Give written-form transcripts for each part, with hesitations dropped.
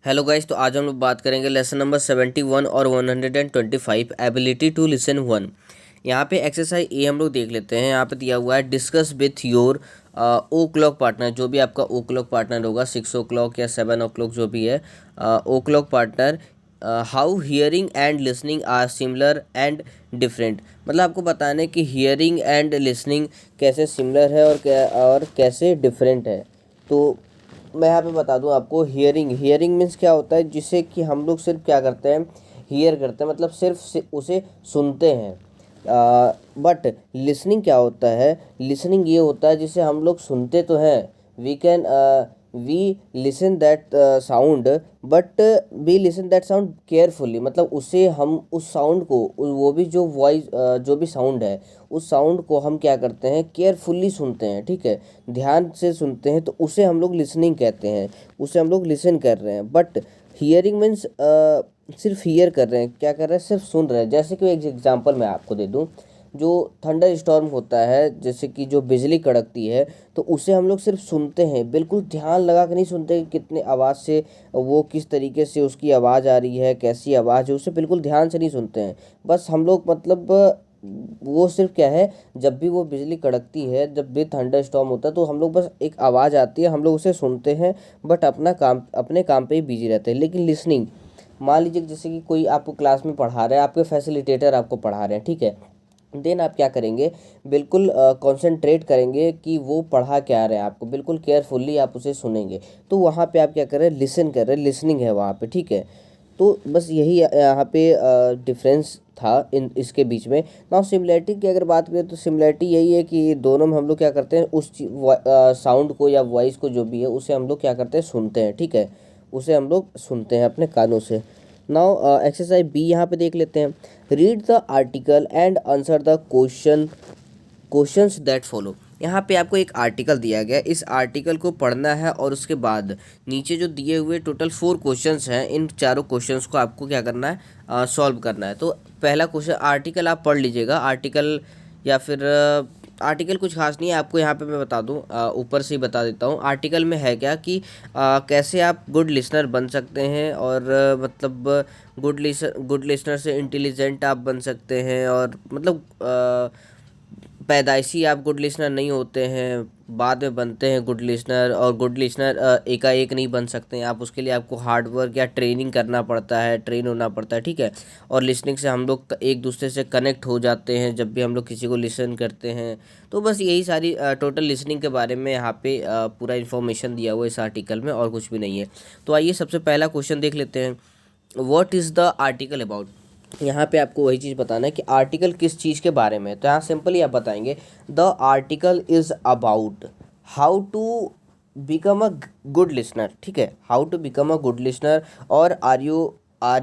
Hello guys, तो आज हम लोग बात करेंगे लेसन नंबर 71 और 125 एबिलिटी टू लिसन वन। यहाँ पे एक्सरसाइज ए हम लोग देख लेते हैं। यहाँ पे दिया हुआ है discuss with your o'clock partner. जो भी आपका ओ क्लॉक पार्टनर होगा, 6 o'clock या 7 o'clock जो भी है, o'clock partner, how hearing and listening are similar and different. मतलब आपको बताना है कि हियरिंग एंड लिसनिंग कैसे सिमिलर है और कैसे डिफरेंट है। तो मैं यहाँ पे बता दूँ आपको, हियरिंग हियरिंग मीन्स क्या होता है, जिसे कि हम लोग सिर्फ क्या करते हैं, हियर करते हैं, मतलब सिर्फ उसे सुनते हैं। बट लिसनिंग क्या होता है, लिसनिंग ये होता है जिसे हम लोग सुनते तो हैं, we can we listen that sound, but we listen that sound carefully. मतलब उसे हम उस साउंड को, वो भी जो वॉइस, जो भी साउंड है, उस साउंड को हम क्या करते हैं, केयरफुल्ली सुनते हैं। ठीक है, ध्यान से सुनते हैं, तो उसे हम लोग लिसनिंग कहते हैं, उसे हम लोग लिसन कर रहे हैं। बट हियरिंग मीन्स सिर्फ हियर कर रहे हैं, क्या कर रहे हैं, सिर्फ सुन रहे हैं। जैसे कि एक एग्जांपल मैं आपको दे दूं, जो थंडर स्टॉर्म होता है, जैसे कि जो बिजली कड़कती है, तो उसे हम लोग सिर्फ सुनते हैं, बिल्कुल ध्यान लगा कर नहीं सुनते कि कितने आवाज़ से, वो किस तरीके से उसकी आवाज़ आ रही है, कैसी आवाज़ है, उसे बिल्कुल ध्यान से नहीं सुनते हैं। बस हम लोग मतलब वो सिर्फ क्या है, जब भी वो बिजली कड़कती है, जब भी थंडर स्टॉर्म होता है, तो हम लोग बस एक आवाज़ आती है, हम लोग उसे सुनते हैं, बट अपने काम पे ही बिजी रहते हैं। लेकिन लिसनिंग, मान लीजिए जैसे कि कोई आपको क्लास में पढ़ा रहा है, आपके फैसिलिटेटर आपको पढ़ा रहे हैं, ठीक है, देन आप क्या करेंगे, बिल्कुल कंसंट्रेट करेंगे कि वो पढ़ा क्या रहे हैं आपको, बिल्कुल केयरफुल्ली आप उसे सुनेंगे। तो वहाँ पे आप क्या कर रहे हैं, लिसन कर रहे हैं, लिसनिंग है वहाँ पे। ठीक है, तो बस यही यहाँ पे डिफरेंस था इन इसके बीच में। नाउ सिमिलैरिटी की अगर बात करें, तो सिमिलैरिटी यही है कि दोनों में हम लोग क्या करते हैं, उस साउंड को या वॉइस को जो भी है, उसे हम लोग क्या करते हैं, सुनते हैं। ठीक है, उसे हम लोग सुनते हैं अपने कानों से। नाउ एक्सरसाइज बी यहाँ पे देख लेते हैं। Read the article and answer the questions that follow. यहाँ पे आपको एक आर्टिकल दिया गया है, इस आर्टिकल को पढ़ना है, और उसके बाद नीचे जो दिए हुए टोटल 4 क्वेश्चंस हैं, इन चारों क्वेश्चंस को आपको क्या करना है, सॉल्व करना है। तो पहला क्वेश्चन, आर्टिकल आप पढ़ लीजिएगा। आर्टिकल या फिर आर्टिकल कुछ खास नहीं है, आपको यहाँ पे मैं बता दूँ, ऊपर से ही बता देता हूँ। आर्टिकल में है क्या कि कैसे आप गुड लिसनर बन सकते हैं, और मतलब गुड लिसनर से इंटेलिजेंट आप बन सकते हैं, और मतलब पैदाइशी आप गुड लिसनर नहीं होते हैं, बाद में बनते हैं गुड लिसनर। और गुड लिसनर एकाएक नहीं बन सकते हैं आप, उसके लिए आपको हार्ड वर्क या ट्रेनिंग करना पड़ता है, ट्रेन होना पड़ता है। ठीक है, और लिसनिंग से हम लोग एक दूसरे से कनेक्ट हो जाते हैं जब भी हम लोग किसी को लिसन करते हैं। तो बस यही सारी टोटल लिसनिंग के बारे में यहाँ पे पूरा इन्फॉर्मेशन दिया हुआ है इस आर्टिकल में, और कुछ भी नहीं है। तो आइए सबसे पहला क्वेश्चन देख लेते हैं, what is the article about. यहाँ पे आपको वही चीज़ बताना है कि आर्टिकल किस चीज़ के बारे में है। तो यहाँ सिंपली आप बताएंगे, the article is about how to become a good listener. ठीक है, how to become a good listener, और are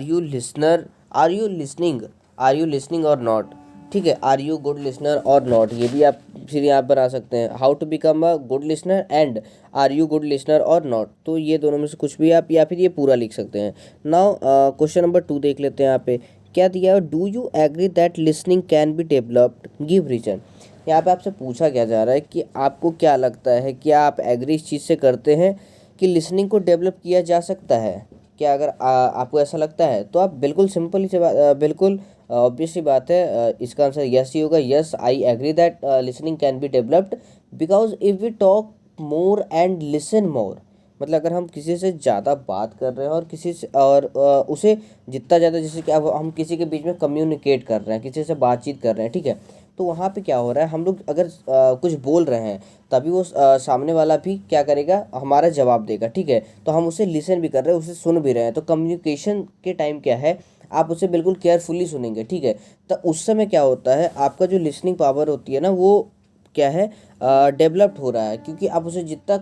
you listener, are you listening और नॉट। ठीक है, आर यू गुड लिसनर और नॉट, ये भी आप फिर यहाँ बना सकते हैं, how to become a good listener and are you good listener और नॉट। तो ये दोनों में से कुछ भी आप, या फिर ये पूरा लिख सकते हैं। नाउ क्वेश्चन नंबर 2 देख लेते हैं। यहाँ पे क्या दिया है, do you agree that listening can be developed, give reason. यहाँ पे आपसे पूछा क्या जा रहा है कि आपको क्या लगता है, क्या आप एग्री इस चीज़ से करते हैं कि लिसनिंग को डेवलप किया जा सकता है। क्या अगर आपको ऐसा लगता है, तो आप बिल्कुल सिंपल सी बात, बिल्कुल ऑब्वियस सी बात है, इसका आंसर यस ही होगा। Yes, I agree that listening can be developed, because if we talk more and listen more. मतलब अगर हम किसी से ज़्यादा बात कर रहे हैं, और किसी से, और उसे जितना ज़्यादा, जैसे कि अब हम किसी के बीच में कम्युनिकेट कर रहे हैं, किसी से बातचीत कर रहे हैं, ठीक है, तो वहाँ पे क्या हो रहा है, हम लोग अगर कुछ बोल रहे हैं, तभी वो सामने वाला भी क्या करेगा, हमारा जवाब देगा। ठीक है, तो हम उसे लिसन भी कर रहे हैं, उसे सुन भी रहे हैं। तो कम्युनिकेशन के टाइम क्या है, आप उसे बिल्कुल केयरफुली सुनेंगे। ठीक है, तो उस समय क्या होता है, आपका जो लिसनिंग पावर होती है ना, वो क्या है, डेवलप्ड हो रहा है, क्योंकि आप उसे जितना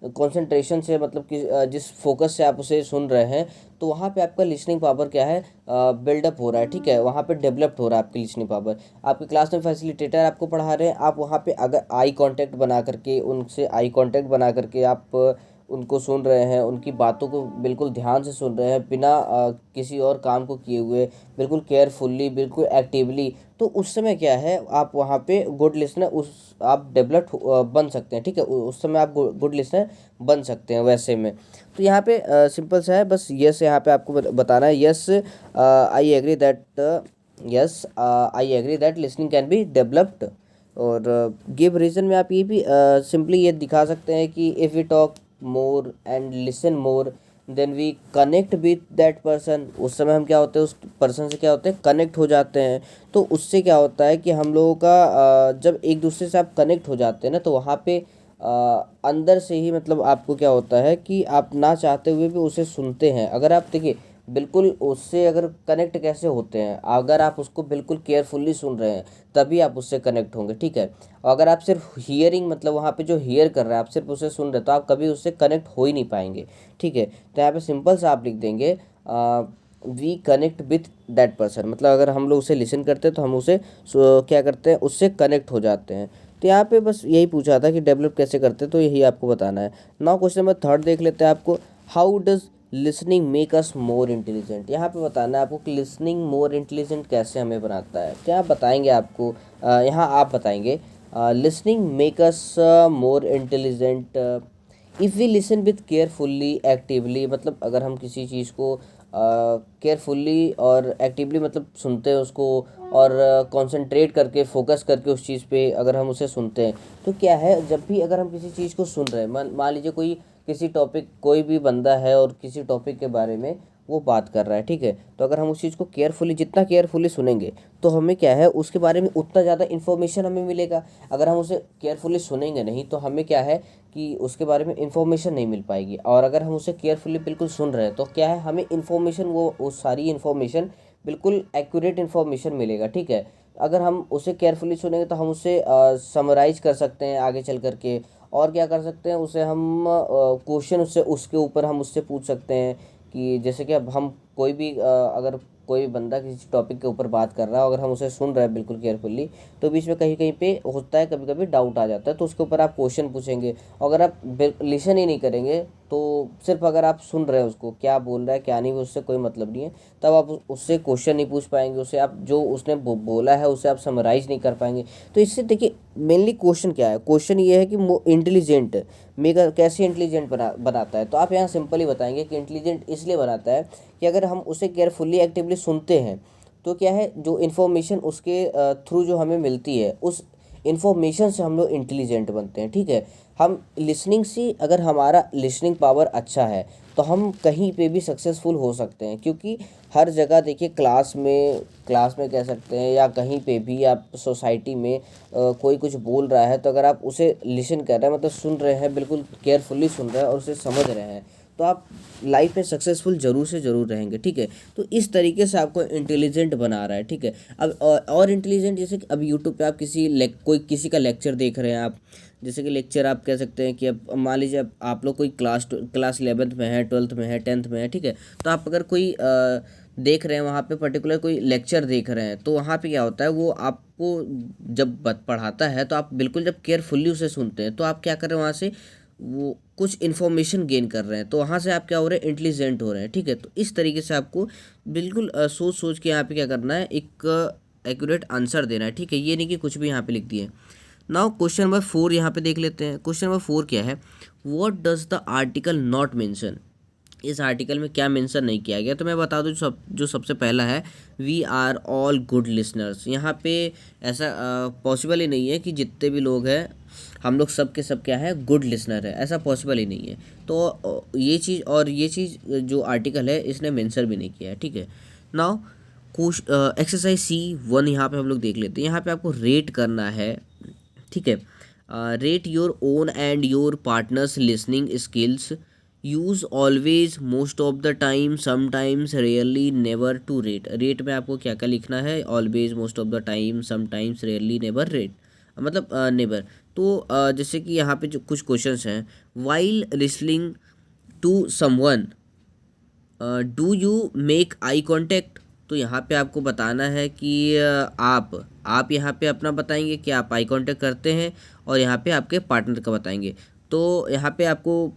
कंसंट्रेशन से, मतलब कि जिस फोकस से आप उसे सुन रहे हैं, तो वहाँ पे आपका लिसनिंग पावर क्या है, बिल्डअप हो रहा है। ठीक है, वहाँ पे डेवलप्ड हो रहा है आपकी लिसनिंग पावर। आपकी क्लास में फैसिलिटेटर आपको पढ़ा रहे हैं, आप वहाँ पे अगर आई कांटेक्ट बना करके, उनसे आई कांटेक्ट बना करके आप उनको सुन रहे हैं, उनकी बातों को बिल्कुल ध्यान से सुन रहे हैं बिना किसी और काम को किए हुए, बिल्कुल केयरफुल्ली, बिल्कुल एक्टिवली, तो उस समय क्या है आप वहाँ पे गुड लिसनर उस आप डेवलप बन सकते हैं। ठीक है, उस समय आप गुड लिसनर बन सकते हैं वैसे में। तो यहाँ पे सिंपल सा है, बस यस यहाँ पे आपको बताना है, yes I agree that, yes I agree that listening can be developed. और गिव रीज़न में आप ये भी सिंपली ये दिखा सकते हैं कि if we talk more and listen more then we connect with that person. उस समय हम क्या होते हैं, उस पर्सन से क्या होते हैं, कनेक्ट हो जाते हैं। तो उससे क्या होता है कि हम लोगों का जब एक दूसरे से आप कनेक्ट हो जाते हैं ना, तो वहाँ पे अंदर से ही मतलब आपको क्या होता है कि आप ना चाहते हुए भी उसे सुनते हैं। अगर आप देखिए बिल्कुल उससे अगर कनेक्ट कैसे होते हैं, अगर आप उसको बिल्कुल केयरफुल्ली सुन रहे हैं तभी आप उससे कनेक्ट होंगे। ठीक है, और अगर आप सिर्फ हियरिंग मतलब वहाँ पे जो हियर कर रहे हैं आप सिर्फ उसे सुन रहे हैं, तो आप कभी उससे कनेक्ट हो ही नहीं पाएंगे। ठीक है, तो यहाँ पे सिंपल सा आप लिख देंगे we connect with that person, मतलब अगर हम लोग उसे लिसन करते हैं तो हम उसे क्या करते हैं, उससे कनेक्ट हो जाते हैं। तो यहाँ पे बस यही पूछा था कि डेवलप कैसे करते हैं, तो यही आपको बताना है। नाउ क्वेश्चन नंबर थर्ड देख लेते हैं आपको, how does listening make us more intelligent. यहाँ पे बताना है आपको कि लिसनिंग मोर इंटेलिजेंट कैसे हमें बनाता है। क्या आप बताएंगे आपको, यहाँ आप बताएंगे listening make us more intelligent if we listen with carefully actively. मतलब अगर हम किसी चीज़ को केयरफुल्ली और एक्टिवली मतलब सुनते हैं उसको, और कंसंट्रेट करके फोकस करके उस चीज़ पे अगर हम उसे सुनते हैं, तो क्या है जब भी अगर हम किसी चीज़ को सुन रहे हैं, मान लीजिए कोई किसी टॉपिक, कोई भी बंदा है और किसी टॉपिक के बारे में वो बात कर रहा है। ठीक है, तो अगर हम उस चीज़ को केयरफुली, जितना केयरफुली सुनेंगे तो हमें क्या है उसके बारे में उतना ज़्यादा इन्फॉर्मेशन हमें मिलेगा। अगर हम उसे केयरफुली सुनेंगे नहीं तो हमें क्या है कि उसके बारे में इन्फॉर्मेशन नहीं मिल पाएगी। और अगर हम उसे केयरफुली बिल्कुल सुन रहे हैं तो क्या है हमें इन्फॉर्मेशन, वो सारी इन्फॉर्मेशन बिल्कुल एक्यूरेट इन्फॉर्मेशन मिलेगा। ठीक है, अगर हम उसे केयरफुली सुनेंगे तो हम उसे समराइज कर सकते हैं आगे चल करके, और क्या कर सकते हैं उसे हम क्वेश्चन उससे उसके ऊपर हम उससे पूछ सकते हैं कि जैसे कि अब हम कोई भी अगर कोई बंदा किसी टॉपिक के ऊपर बात कर रहा है, अगर हम उसे सुन रहे हैं बिल्कुल केयरफुल्ली, तो बीच में कहीं कहीं पे होता है, कभी कभी डाउट आ जाता है, तो उसके ऊपर आप क्वेश्चन पूछेंगे। अगर आप लिसन ही नहीं करेंगे तो सिर्फ अगर आप सुन रहे हैं उसको क्या बोल रहा है क्या नहीं, उससे कोई मतलब नहीं है, तब आप उससे क्वेश्चन नहीं पूछ पाएंगे, उसे आप जो उसने बोला है उसे आप समराइज नहीं कर पाएंगे। तो इससे देखिए मेनली क्वेश्चन क्या है, क्वेश्चन ये है कि इंटेलिजेंट मेगा कैसे इंटेलिजेंट बनाता है। तो आप यहाँ सिंपल ही बताएंगे कि इंटेलिजेंट इसलिए बनाता है कि अगर हम उसे केयरफुल्ली एक्टिवली सुनते हैं तो क्या है जो इन्फॉर्मेशन उसके थ्रू जो हमें मिलती है, उस इन्फॉर्मेशन से हम लोग इंटेलिजेंट बनते हैं। ठीक है, हम लिसनिंग से, अगर हमारा लिसनिंग पावर अच्छा है तो हम कहीं पे भी सक्सेसफुल हो सकते हैं। क्योंकि हर जगह देखिए क्लास में कह सकते हैं या कहीं पे भी आप सोसाइटी में कोई कुछ बोल रहा है, तो अगर आप उसे लिसन कर रहे हैं मतलब सुन रहे हैं, बिल्कुल केयरफुली सुन रहे हैं और उसे समझ रहे हैं, तो आप लाइफ में सक्सेसफुल ज़रूर से ज़रूर रहेंगे। ठीक है, तो इस तरीके से आपको इंटेलिजेंट बना रहा है। ठीक है, अब और इंटेलिजेंट, जैसे कि अब यूट्यूब पे आप कोई किसी का लेक्चर देख रहे हैं आप, जैसे कि लेक्चर आप कह सकते हैं कि अब मान लीजिए आप लोग कोई क्लास 11th में है, 12th में है, 10th में है। ठीक है, तो आप अगर कोई देख रहे हैं वहाँ पे पर्टिकुलर कोई लेक्चर देख रहे हैं, तो वहाँ पे क्या होता है वो आपको जब पढ़ाता है तो आप बिल्कुल जब केयरफुल्ली उसे सुनते हैं तो आप क्या कर रहे हैं वहाँ से वो कुछ इन्फॉर्मेशन गेन कर रहे हैं, तो वहाँ से आप क्या हो रहे हैं, इंटेलिजेंट हो रहे हैं। ठीक है, तो इस तरीके से आपको बिल्कुल सोच सोच के यहाँ पे क्या करना है, एक एक्यूरेट आंसर देना है। ठीक है, ये नहीं कि कुछ भी यहाँ पे लिख दिए। नाउ क्वेश्चन नंबर 4 यहाँ पे देख लेते हैं। क्वेश्चन नंबर 4 क्या है, what does the article not mention. इस आर्टिकल में क्या मेंशन नहीं किया गया, तो मैं बता दूं जो सबसे पहला है, we are all good listeners. यहाँ पे ऐसा पॉसिबल ही नहीं है कि जितने भी लोग हैं हम लोग सब के सब क्या है, गुड लिसनर है, ऐसा पॉसिबल ही नहीं है। तो ये चीज़ जो आर्टिकल है इसने मेंशन भी नहीं किया है। ठीक है, नाउ एक्सरसाइज C1 यहाँ पे हम लोग देख लेते हैं। यहाँ पे आपको रेट करना है। ठीक है, rate your own and your partner's listening skills, use always, most of the time, sometimes, rarely, never to rate. Rate में आपको क्या क्या लिखना है, always, most of the time, sometimes, rarely, never, rate मतलब नेवर। तो जैसे कि यहाँ पे जो कुछ क्वेश्चंस हैं, while listening to someone do you make eye contact. तो यहाँ पे आपको बताना है कि आप यहाँ पे अपना बताएंगे कि आप आई कांटेक्ट करते हैं, और यहाँ पे आपके पार्टनर का बताएंगे। तो यहाँ पे आपको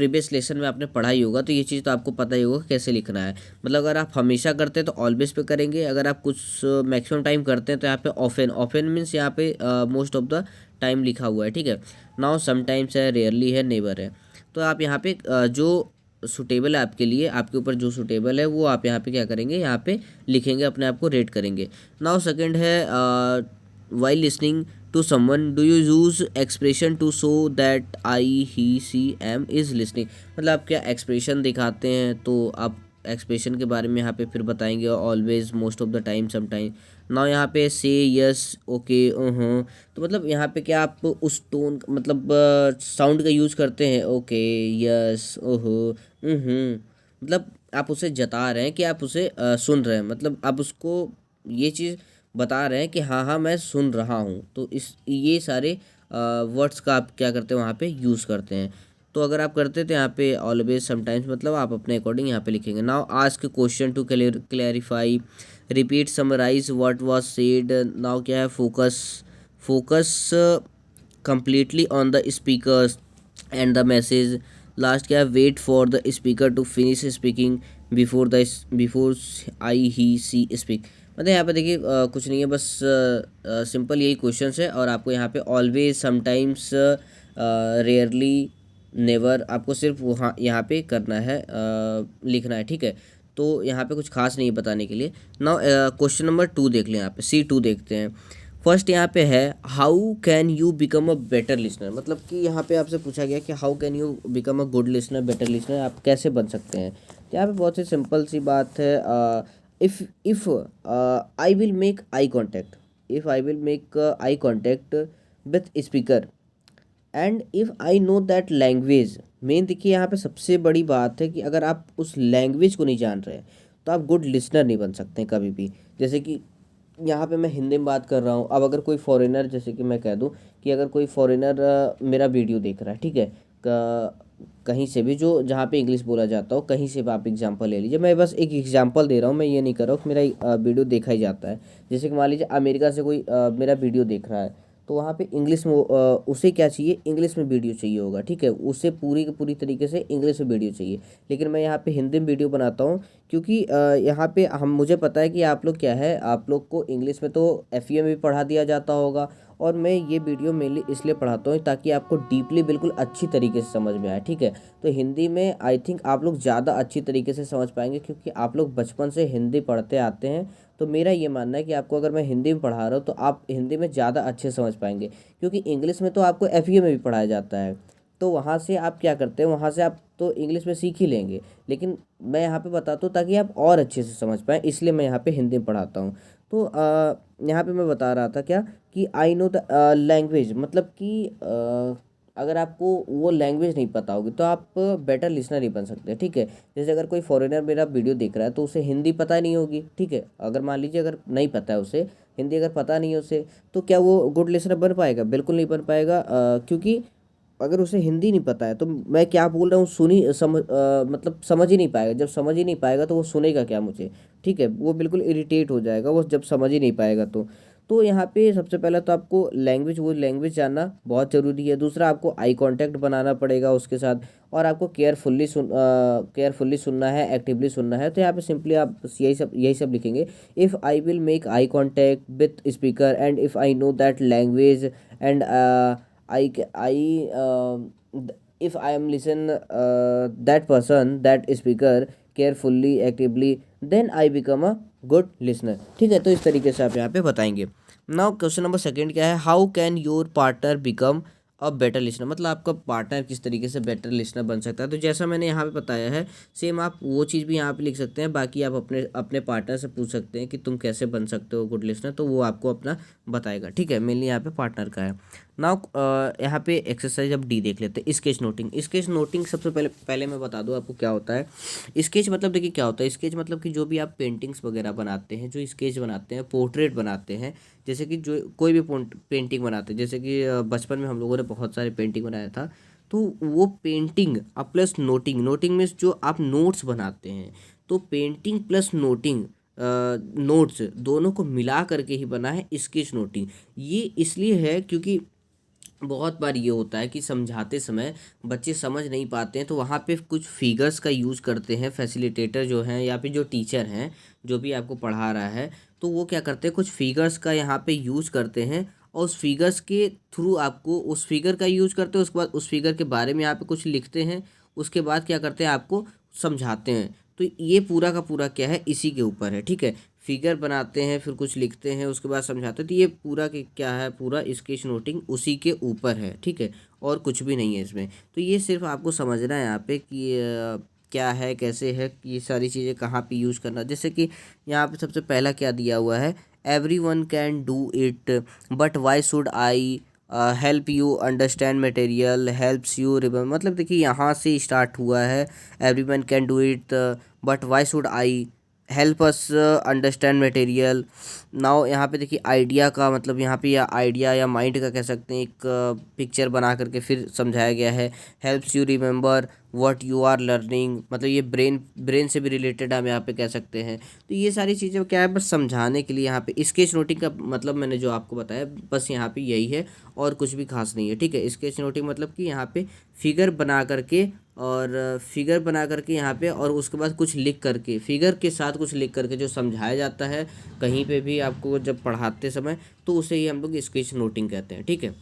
प्रीवियस लेसन में आपने पढ़ा ही होगा, तो ये चीज़ तो आपको पता ही होगा कैसे लिखना है। मतलब अगर आप हमेशा करते हैं तो ऑलवेज पे करेंगे, अगर आप कुछ मैक्सिमम टाइम करते हैं तो यहाँ पे ऑफन, ऑफन मीन्स यहाँ पे मोस्ट ऑफ द टाइम लिखा हुआ है, ठीक है। नाउ समटाइम्स है, रेयरली है, नेवर है। तो आप यहाँ पे जो सूटेबल है आपके लिए, आपके ऊपर जो सूटेबल है वो आप यहाँ पे क्या करेंगे, यहाँ पे लिखेंगे, अपने आप को रेट करेंगे। नाउ सेकंड है while listening to someone do you use expression to show that I he she am is listening. मतलब आप क्या एक्सप्रेशन दिखाते हैं, तो आप एक्सप्रेशन के बारे में यहाँ पे फिर बताएंगे, always, most of the time, some time. ना यहाँ पे से, यस, ओके, तो मतलब यहाँ पे क्या आप उस टोन मतलब साउंड का यूज़ करते हैं, ओके, यस, ओहो, मतलब आप उसे जता रहे हैं कि आप उसे सुन रहे हैं, मतलब आप उसको ये चीज़ बता रहे हैं कि हाँ हाँ मैं सुन रहा हूँ। तो इस ये सारे वर्ड्स का आप क्या करते हैं वहाँ पे यूज़ करते हैं। तो अगर आप करते थे यहाँ पे ऑलवेज, समटाइम्स, मतलब आप अपने अकॉर्डिंग यहाँ पे लिखेंगे। Now ask question to clarify, repeat, summarize what was said. Now क्या है, focus, focus completely on the speakers and the message। Last क्या है, wait for the speaker to finish speaking before I he she speak. मतलब यहाँ पे देखिए कुछ नहीं है, बस सिंपल यही क्वेश्चंस है, और आपको यहाँ पे ऑलवेज, समटाइम्स, रेयरली, नेवर, आपको सिर्फ वहाँ यहाँ पे करना है, लिखना है, ठीक है। तो यहाँ पे कुछ खास नहीं है बताने के लिए। नाउ क्वेश्चन नंबर 2 देख लें, यहाँ पे C2 देखते हैं। फर्स्ट यहाँ पे है how can you become a better listener. मतलब कि यहाँ पे आपसे पूछा गया कि how can you become a good listener, better listener, आप कैसे बन सकते हैं। तो यहाँ पे बहुत ही सिंपल सी बात है। If I will make eye contact, if I will make eye contact with speaker and if I know that language. Main देखिए यहाँ पे सबसे बड़ी बात है कि अगर आप उस लैंग्वेज को नहीं जान रहे हैं तो आप गुड लिसनर नहीं बन सकते कभी भी। जैसे कि यहाँ पे मैं हिंदी में बात कर रहा हूँ, अब अगर कोई फॉरेनर, जैसे कि मैं कह दूँ कि अगर कोई फॉरेनर मेरा वीडियो देख रहा है, ठीक है, कहीं से भी, जो जहाँ पे इंग्लिश बोला जाता हो, कहीं से भी आप एग्जांपल ले लीजिए। मैं बस एक एग्जांपल दे रहा हूँ, मैं ये नहीं कर रहा हूँ कि मेरा वीडियो देखा ही जाता है। जैसे कि मान लीजिए अमेरिका से कोई मेरा वीडियो देख रहा है, तो वहाँ पे इंग्लिश में उसे क्या चाहिए, इंग्लिश में वीडियो चाहिए होगा, ठीक है, उसे पूरी की पूरी तरीके से इंग्लिश में वीडियो चाहिए। लेकिन मैं यहाँ पे हिंदी में वीडियो बनाता हूँ, क्योंकि यहाँ पे मुझे पता है कि आप लोग क्या है, आप लोग को इंग्लिश में तो FEM भी पढ़ा दिया जाता होगा, और मैं ये वीडियो मेनली इसलिए पढ़ाता हूँ ताकि आपको डीपली बिल्कुल अच्छी तरीके से समझ में आए, ठीक है। तो हिंदी में आई थिंक आप लोग ज़्यादा अच्छी तरीके से समझ पाएंगे, क्योंकि आप लोग बचपन से हिंदी पढ़ते आते हैं। तो मेरा ये मानना है कि आपको अगर मैं हिंदी में पढ़ा रहा हूँ तो आप हिंदी में ज़्यादा अच्छे समझ पाएंगे, क्योंकि इंग्लिश में तो आपको FEM में भी पढ़ाया जाता है। तो वहाँ से आप क्या करते हैं, वहाँ से आप तो इंग्लिश में सीख ही लेंगे, लेकिन मैं यहाँ पे बताता हूँ ताकि आप और अच्छे से समझ पाएँ, इसलिए मैं यहाँ पे हिंदी में पढ़ाता हूँ। तो यहाँ पे मैं बता रहा था क्या, कि आई नो द लैंग्वेज, मतलब कि अगर आपको वो लैंग्वेज नहीं पता होगी तो आप बेटर लिसनर नहीं बन सकते, ठीक है। जैसे अगर कोई फॉरेनर मेरा वीडियो देख रहा है तो उसे हिंदी पता नहीं होगी, ठीक है, अगर मान लीजिए अगर नहीं पता है उसे हिंदी, अगर पता नहीं है उसे, तो क्या वो गुड लिसनर बन पाएगा? बिल्कुल नहीं बन पाएगा, क्योंकि अगर उसे हिंदी नहीं पता है तो मैं क्या बोल रहा हूँ मतलब समझ ही नहीं पाएगा। जब समझ ही नहीं पाएगा तो वो सुनेगा क्या मुझे, ठीक है, वो बिल्कुल इरिटेट हो जाएगा वो जब समझ ही नहीं पाएगा। तो यहाँ पे सबसे पहले तो आपको लैंग्वेज, वो लैंग्वेज जानना बहुत ज़रूरी है। दूसरा, आपको आई कांटेक्ट बनाना पड़ेगा उसके साथ, और आपको केयरफुल्ली सुनना है, एक्टिवली सुनना है। तो यहाँ पे सिंपली आप बस यही सब लिखेंगे। If I will make eye contact with speaker and if I know that language and if I am listen that person, that speaker carefully, actively, then I become a good listener, ठीक है। तो इस तरीके से आप यहाँ पे बताएंगे। नाउ क्वेश्चन नंबर सेकंड क्या है, how can your partner become a better listener. मतलब आपका पार्टनर किस तरीके से बेटर लिसनर बन सकता है। तो जैसा मैंने यहाँ पे बताया है, सेम आप वो चीज़ भी यहाँ पे लिख सकते हैं। बाकी आप अपने अपने पार्टनर से पूछ सकते हैं कि तुम कैसे बन सकते हो गुड लिसनर, तो वो आपको अपना बताएगा, ठीक है। मेनली यहाँ पे पार्टनर का है। नाउ यहाँ पे एक्सरसाइज अब D देख लेते हैं, स्केच नोटिंग। स्केच नोटिंग सबसे पहले मैं बता दूँ आपको क्या होता है। स्केच मतलब देखिए क्या होता है, स्केच मतलब कि जो भी आप पेंटिंग्स वगैरह बनाते हैं, जो स्केच बनाते हैं, पोर्ट्रेट बनाते हैं, जैसे कि जो कोई भी पेंटिंग बनाते हैं, जैसे कि बचपन में हम लोगों ने बहुत सारे पेंटिंग बनाया था। तो वो पेंटिंग अब प्लस नोटिंग, नोटिंग में जो आप नोट्स बनाते हैं, तो पेंटिंग प्लस नोटिंग, नोट्स दोनों को मिला करके ही बना है स्केच नोटिंग। ये इसलिए है क्योंकि बहुत बार ये होता है कि समझाते समय बच्चे समझ नहीं पाते हैं, तो वहाँ पे कुछ फिगर्स का यूज़ करते हैं फैसिलिटेटर जो हैं या फिर जो टीचर हैं जो भी आपको पढ़ा रहा है, तो वो क्या करते हैं कुछ फिगर्स का यहाँ पे यूज़ करते हैं, और उस फिगर्स के थ्रू आपको उस फिगर का यूज़ करते हैं, उसके बाद उस फिगर के बारे में यहाँ पे कुछ लिखते हैं, उसके बाद क्या करते हैं आपको समझाते हैं। तो ये पूरा का पूरा क्या है, इसी के ऊपर है, ठीक है। फिगर बनाते हैं, फिर कुछ लिखते हैं, उसके बाद समझाते हैं, तो ये पूरा के क्या है, पूरा स्केच नोटिंग उसी के ऊपर है, ठीक है। और कुछ भी नहीं है इसमें। तो ये सिर्फ आपको समझना है यहाँ पे कि क्या है, कैसे है, ये सारी चीज़ें कहाँ पे यूज़ करना। जैसे कि यहाँ पे सबसे पहला क्या दिया हुआ है, every one can do it but why should I help you understand material helps you remember. मतलब देखिए यहाँ से स्टार्ट हुआ है, every one can do it but why should I help us understand material. Now यहाँ पे देखिए idea का मतलब यहाँ पे या आइडिया या माइंड का कह सकते हैं, एक पिक्चर बना करके फिर समझाया गया है। Helps you remember what you are learning, मतलब ये ब्रेन ब्रेन से भी रिलेटेड हम यहाँ पे कह सकते हैं। तो ये सारी चीज़ें क्या है, बस समझाने के लिए यहाँ पे स्केच नोटिंग का मतलब मैंने जो आपको बताया बस यहाँ पे यही है, और कुछ भी खास नहीं है, ठीक है। स्केच नोटिंग मतलब कि यहाँ पे फिगर बना करके, और फिगर बना करके यहाँ पे, और उसके बाद कुछ लिख करके, फिगर के साथ कुछ लिख करके जो समझाया जाता है कहीं पे भी आपको जब पढ़ाते समय, तो उसे ही हम लोग स्केच नोटिंग कहते हैं, ठीक है।